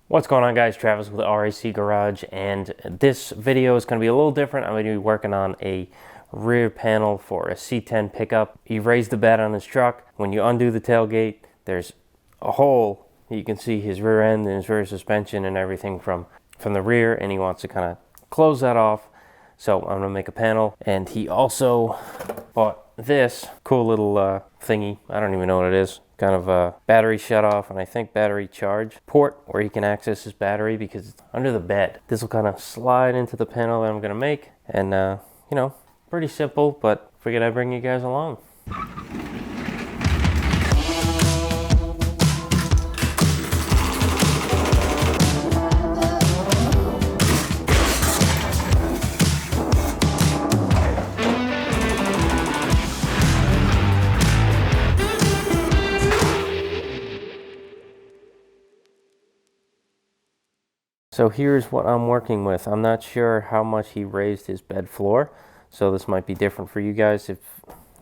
What's going on, guys? Travis with RAC Garage, and this video is going to be a little different. I'm going to be working on a rear panel for a C10 pickup. He raised the bed on his truck. When you undo the tailgate, there's a hole. You can see his rear end and his rear suspension and everything from the rear, and he wants to kind of close that off. So I'm going to make a panel, and he also bought this cool little thingy. I don't even know what it is. Kind of a battery shut off and I think battery charge port where he can access his battery because it's under the bed. This will kind of slide into the panel that I'm going to make, and you know, pretty simple, but figured I'd bring you guys along. So here's what I'm working with. I'm not sure how much he raised his bed floor, so this might be different for you guys if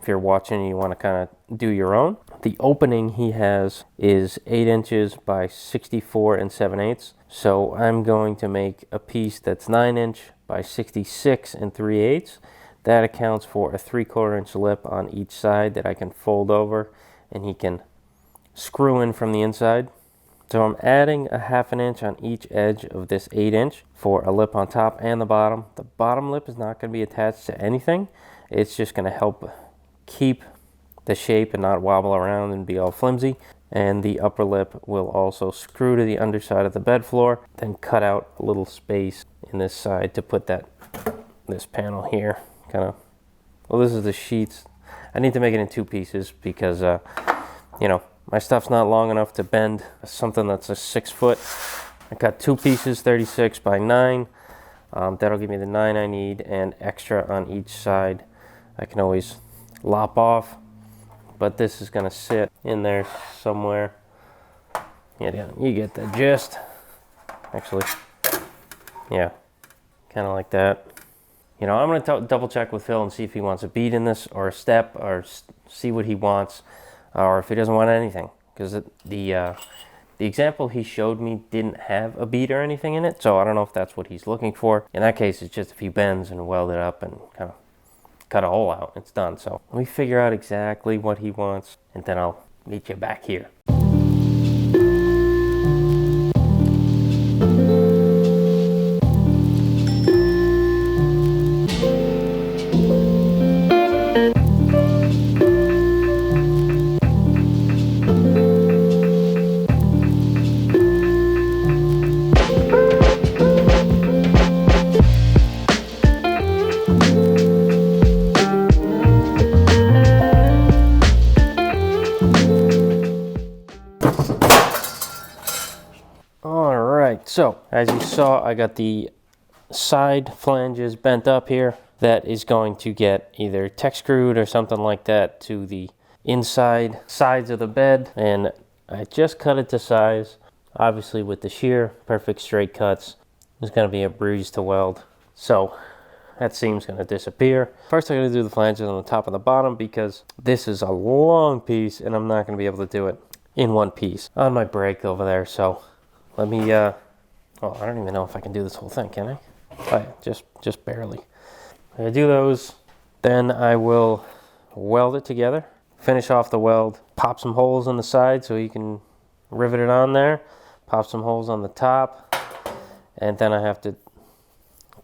you're watching and you want to kind of do your own. The opening he has is 8 inches by 64 7/8. So I'm going to make a piece that's 9 inch by 66 3/8. That accounts for a 3/4 inch lip on each side that I can fold over and he can screw in from the inside. So I'm adding a 1/2 inch on each edge of this 8 inch for a lip on top and the bottom. The bottom lip is not going to be attached to anything. It's just going to help keep the shape and not wobble around and be all flimsy. And the upper lip will also screw to the underside of the bed floor, then cut out a little space in this side to put this panel here. Kind of, well, this is the sheets. I need to make it in 2 pieces because, you know, my stuff's not long enough to bend something that's a 6 foot. I got 2 pieces, 36 by 9. That'll give me the 9 I need and extra on each side. I can always lop off, but this is going to sit in there somewhere. Yeah, you get the gist. Actually, yeah, kind of like that. You know, I'm going to double check with Phil and see if he wants a bead in this or a step, or see what he wants. Or if he doesn't want anything, because the example he showed me didn't have a bead or anything in it, so I don't know if that's what he's looking for. In that case, it's just a few bends and weld it up and kind of cut a hole out. It's done. So let me figure out exactly what he wants, and then I'll meet you back here. So, as you saw, I got the side flanges bent up here. That is going to get either tech screwed or something like that to the inside sides of the bed. And I just cut it to size. Obviously with the shear, perfect straight cuts. It's going to be a breeze to weld. So, that seam's going to disappear. First I'm going to do the flanges on the top and the bottom because this is a long piece and I'm not going to be able to do it in one piece. On my break over there, so let me... well, I don't even know if I can do this whole thing, can I? Oh, yeah, just barely. I do those, then I will weld it together, finish off the weld, pop some holes on the side so you can rivet it on there, pop some holes on the top, and then I have to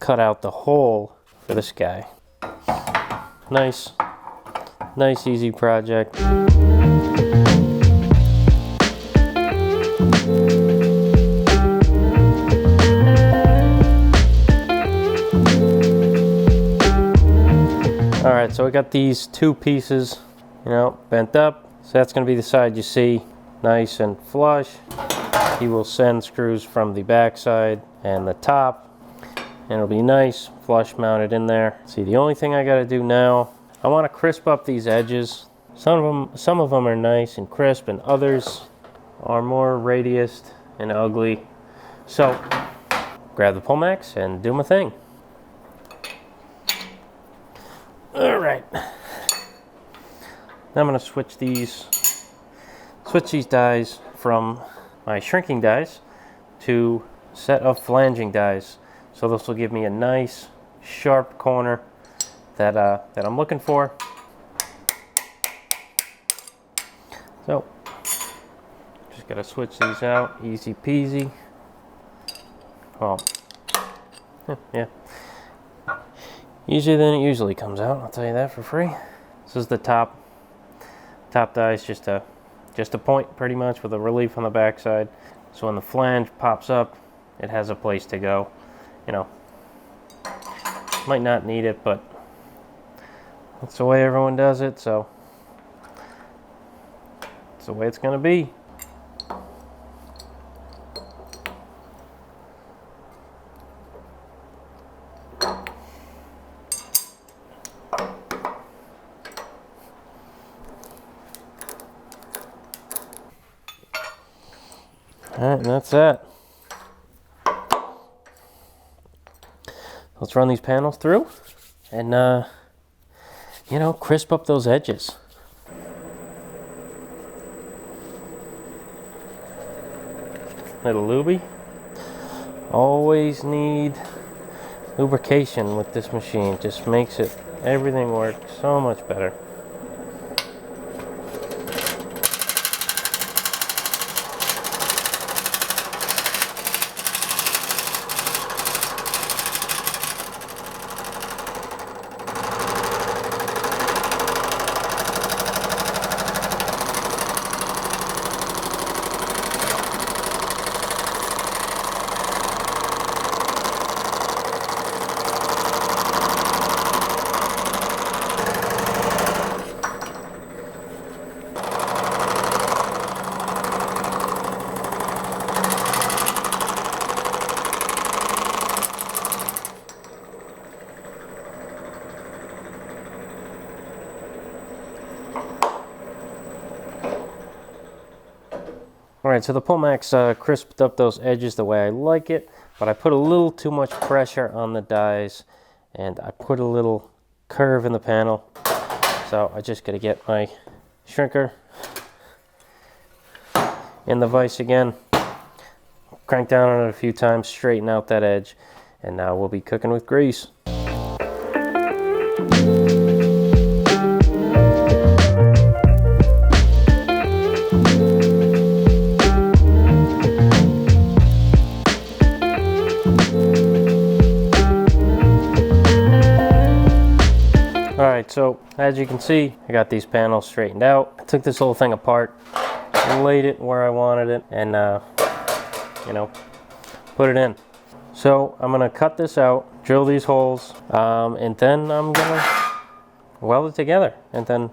cut out the hole for this guy. Nice, easy project. Alright, so I got these 2 pieces, you know, bent up. So that's going to be the side you see, nice and flush. He will send screws from the back side and the top, and it'll be nice, flush mounted in there. See, the only thing I got to do now, I want to crisp up these edges. Some of them are nice and crisp, and others are more radiused and ugly. So, grab the Pullmax and do my thing. Alright, now I'm going to switch these dies from my shrinking dies 2 set of flanging dies. So this will give me a nice sharp corner that I'm looking for. So just gotta switch these out, easy peasy. Well, yeah, easier than it usually comes out, I'll tell you that for free. This is the top dies, just a point pretty much with a relief on the back side. So when the flange pops up, it has a place to go. You know, might not need it, but that's the way everyone does it, so it's the way it's gonna be. Alright, and that's that. Let's run these panels through and, you know, crisp up those edges. Little lubey. Always need lubrication with this machine. Just makes it, everything work so much better. Alright, so the Pullmax crisped up those edges the way I like it, but I put a little too much pressure on the dies, and I put a little curve in the panel. So I just got to get my shrinker in the vise again, crank down on it a few times, straighten out that edge, and now we'll be cooking with grease. Alright, so as you can see, I got these panels straightened out. I took this whole thing apart, laid it where I wanted it, and you know, put it in. So I'm gonna cut this out, drill these holes, and then I'm gonna weld it together, and then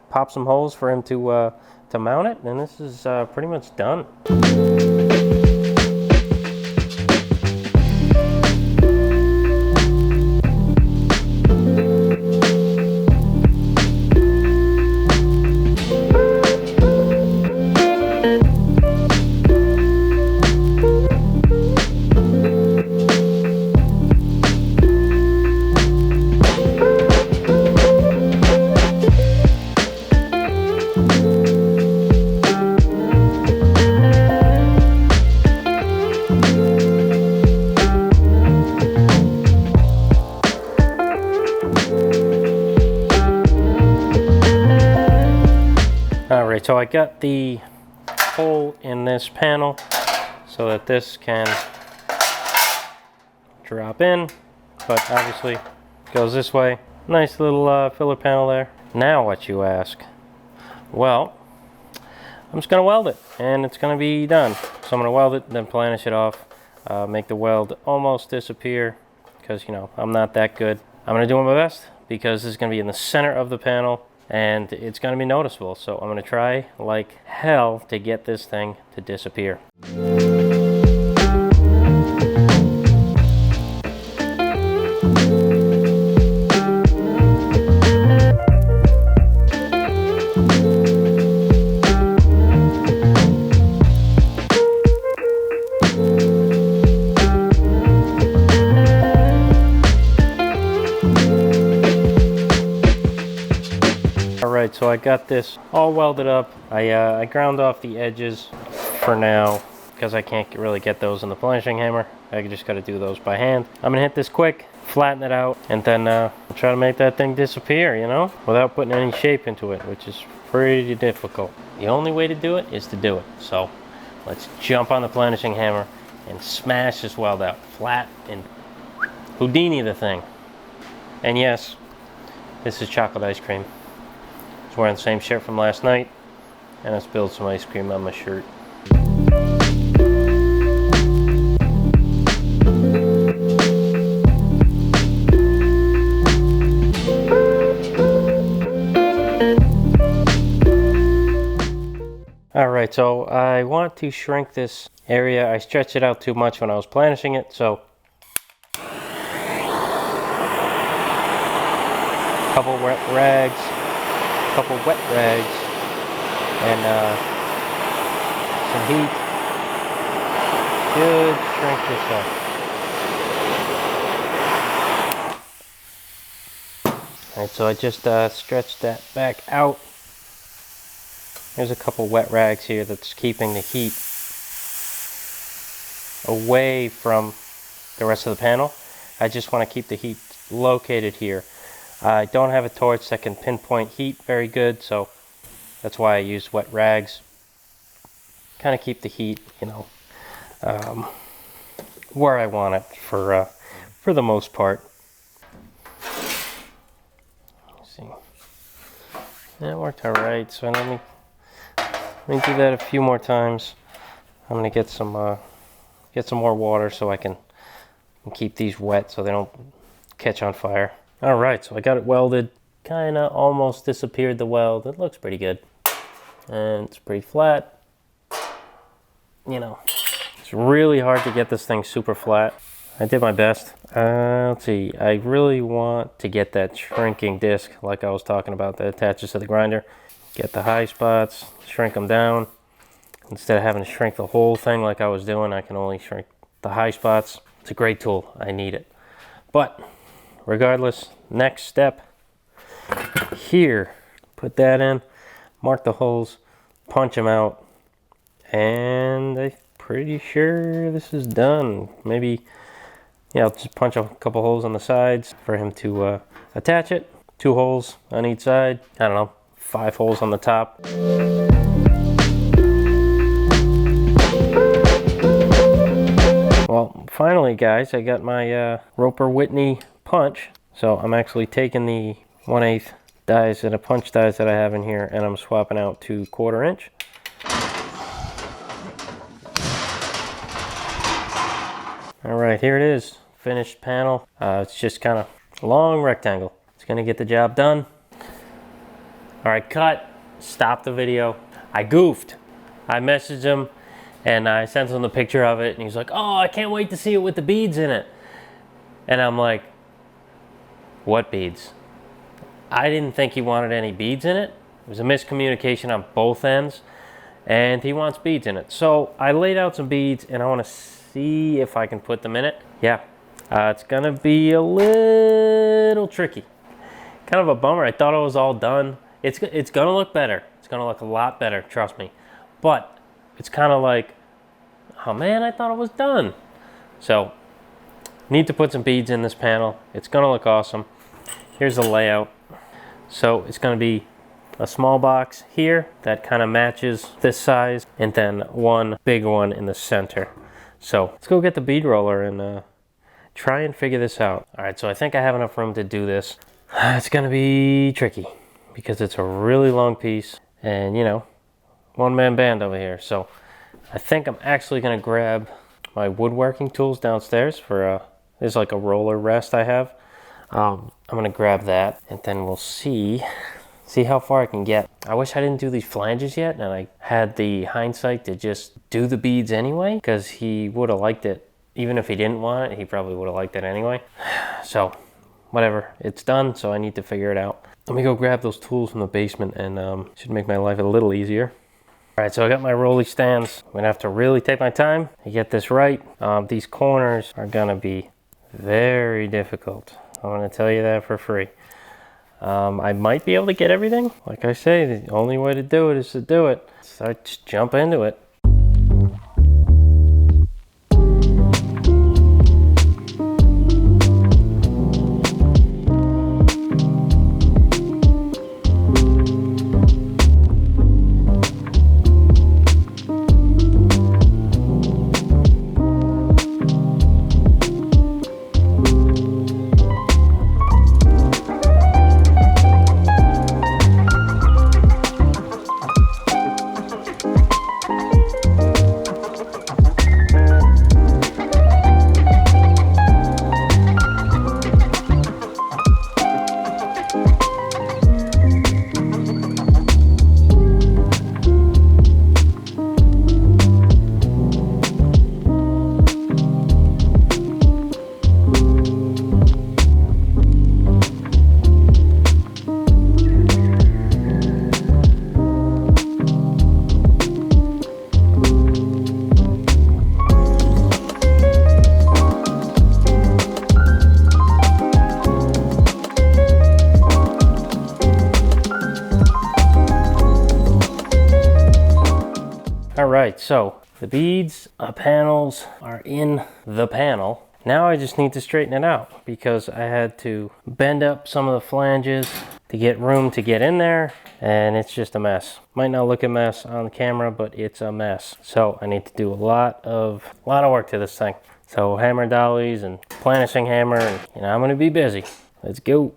pop some holes for him to mount it, and this is pretty much done. Alright, so I got the hole in this panel so that this can drop in, but obviously goes this way. Nice little filler panel there. Now what, you ask? Well, I'm just gonna weld it and it's gonna be done. So I'm gonna weld it, then planish it off, make the weld almost disappear, because you know, I'm not that good. I'm gonna do my best because this is gonna be in the center of the panel and it's gonna be noticeable. So I'm gonna try like hell to get this thing to disappear. Alright, so I got this all welded up. I ground off the edges for now because I can't really get those in the finishing hammer. I just got to do those by hand. I'm gonna hit this quick, flatten it out, and then try to make that thing disappear, you know, without putting any shape into it, which is pretty difficult. The only way to do it is to do it. So let's jump on the finishing hammer and smash this weld out flat and Houdini the thing. And yes, this is chocolate ice cream. I was wearing the same shirt from last night, and I spilled some ice cream on my shirt. Alright, so I want to shrink this area. I stretched it out too much when I was planishing it, so couple wet rags, and some heat. Should shrink this up. Alright, so I just stretched that back out. There's a couple wet rags here that's keeping the heat away from the rest of the panel. I just want to keep the heat located here. I don't have a torch that can pinpoint heat very good, so that's why I use wet rags. Kind of keep the heat, you know, where I want it for the most part. Let's see. That worked all right. So let me do that a few more times. I'm gonna get some more water so I can keep these wet so they don't catch on fire. All right, so I got it welded. Kind of almost disappeared the weld. It looks pretty good. And it's pretty flat. You know, it's really hard to get this thing super flat. I did my best. Let's see, I really want to get that shrinking disc like I was talking about that attaches to the grinder. Get the high spots, shrink them down. Instead of having to shrink the whole thing like I was doing, I can only shrink the high spots. It's a great tool, I need it. But regardless, next step here, put that in, mark the holes, punch them out, and I'm pretty sure this is done. Maybe, yeah, I'll just punch a couple holes on the sides for him to attach it. 2 holes on each side, I don't know, 5 holes on the top. Well, finally guys, I got my Roper Whitney punch. So I'm actually taking the 1/8 dies and a punch dies that I have in here, and I'm swapping out to 1/4 inch. All right, here it is, finished panel. It's just kind of a long rectangle. It's gonna get the job done. All right, cut, stop the video. I goofed. I messaged him and I sent him the picture of it, and he's like, oh, I can't wait to see it with the beads in it. And I'm like, what beads? I didn't think he wanted any beads in it. It was a miscommunication on both ends, and he wants beads in it. So I laid out some beads, and I want to see if I can put them in it. Yeah, it's gonna be a little tricky. Kind of a bummer. I thought it was all done. It's gonna look better. It's gonna look a lot better, trust me. But it's kind of like, oh man, I thought it was done. So need to put some beads in this panel. It's gonna look awesome. Here's the layout. So it's gonna be a small box here that kind of matches this size, and then one big one in the center. So let's go get the bead roller and try and figure this out. All right, so I think I have enough room to do this. It's gonna be tricky because it's a really long piece, and you know, one-man band over here. So I think I'm actually gonna grab my woodworking tools downstairs for there's like a roller rest I have. I'm gonna grab that, and then we'll see how far I can get. I wish I didn't do these flanges yet, and I had the hindsight to just do the beads anyway, because he would have liked it. Even if he didn't want it, he probably would have liked it anyway. So whatever, it's done, so I need to figure it out. Let me go grab those tools from the basement, and should make my life a little easier. All right, so I got my rolly stands. I'm gonna have to really take my time to get this right. These corners are gonna be very difficult. I'm gonna tell you that for free. I might be able to get everything. Like I say, the only way to do it is to do it. So I just jump into it. so the beads, panels are in the panel. Now I just need to straighten it out because I had to bend up some of the flanges to get room to get in there, and it's just a mess. Might not look a mess on the camera, but it's a mess. So I need to do a lot of work to this thing. So hammer dollies and planishing hammer, and I'm gonna be busy. Let's go.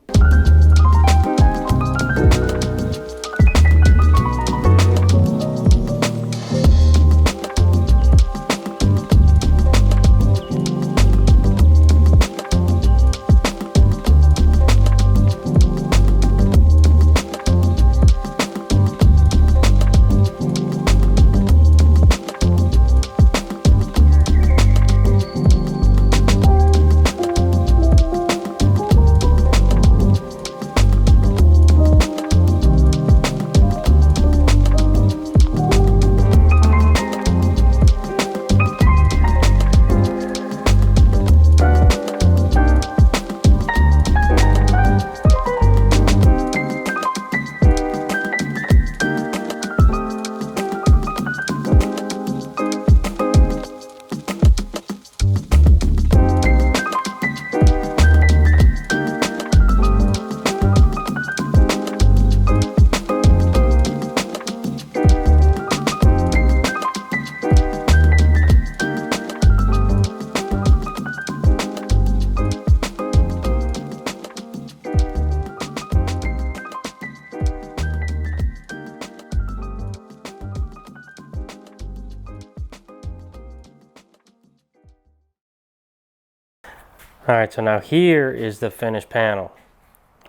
All right, so now here is the finished panel.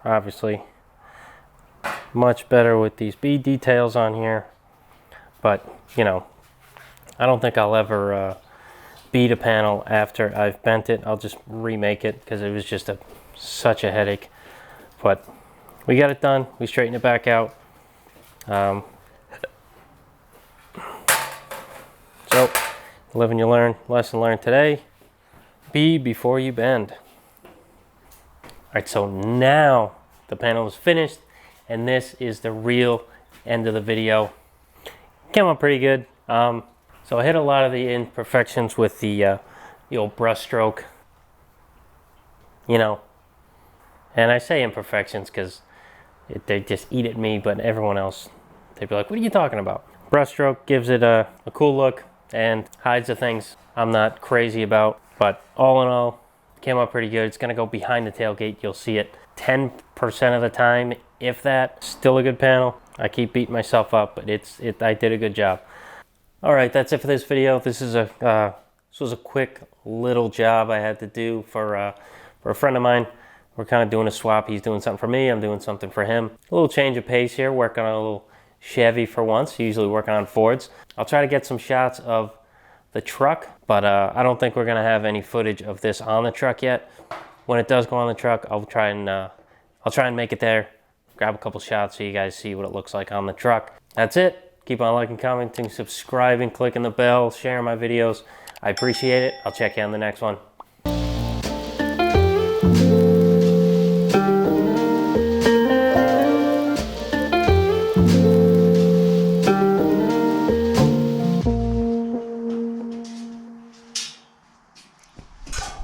Obviously, much better with these bead details on here. But, I don't think I'll ever bead a panel after I've bent it. I'll just remake it because it was just such a headache. But we got it done. We straightened it back out. So, live and you learn. Lesson learned today. Bead before you bend. All right, so now the panel is finished, and this is the real end of the video. Came out pretty good. So I hit a lot of the imperfections with the old brush stroke. And I say imperfections because they just eat at me, but everyone else, they'd be like, "What are you talking about?" Brush stroke gives it a cool look and hides the things I'm not crazy about. But all in all, came out pretty good. It's gonna go behind the tailgate. You'll see it 10% of the time, if that. Still a good panel. I keep beating myself up, but I did a good job. All right, that's it for this video. This was a quick little job I had to do for a friend of mine. We're kind of doing a swap. He's doing something for me. I'm doing something for him. A little change of pace here. Working on a little Chevy for once. Usually working on Fords. I'll try to get some shots of the truck, but I don't think we're gonna have any footage of this on the truck yet. When it does go on the truck, I'll try and make it there, grab a couple shots so you guys see what it looks like on the truck. That's it. Keep on liking, commenting, subscribing, clicking the bell, sharing my videos. I appreciate it. I'll check you on the next one.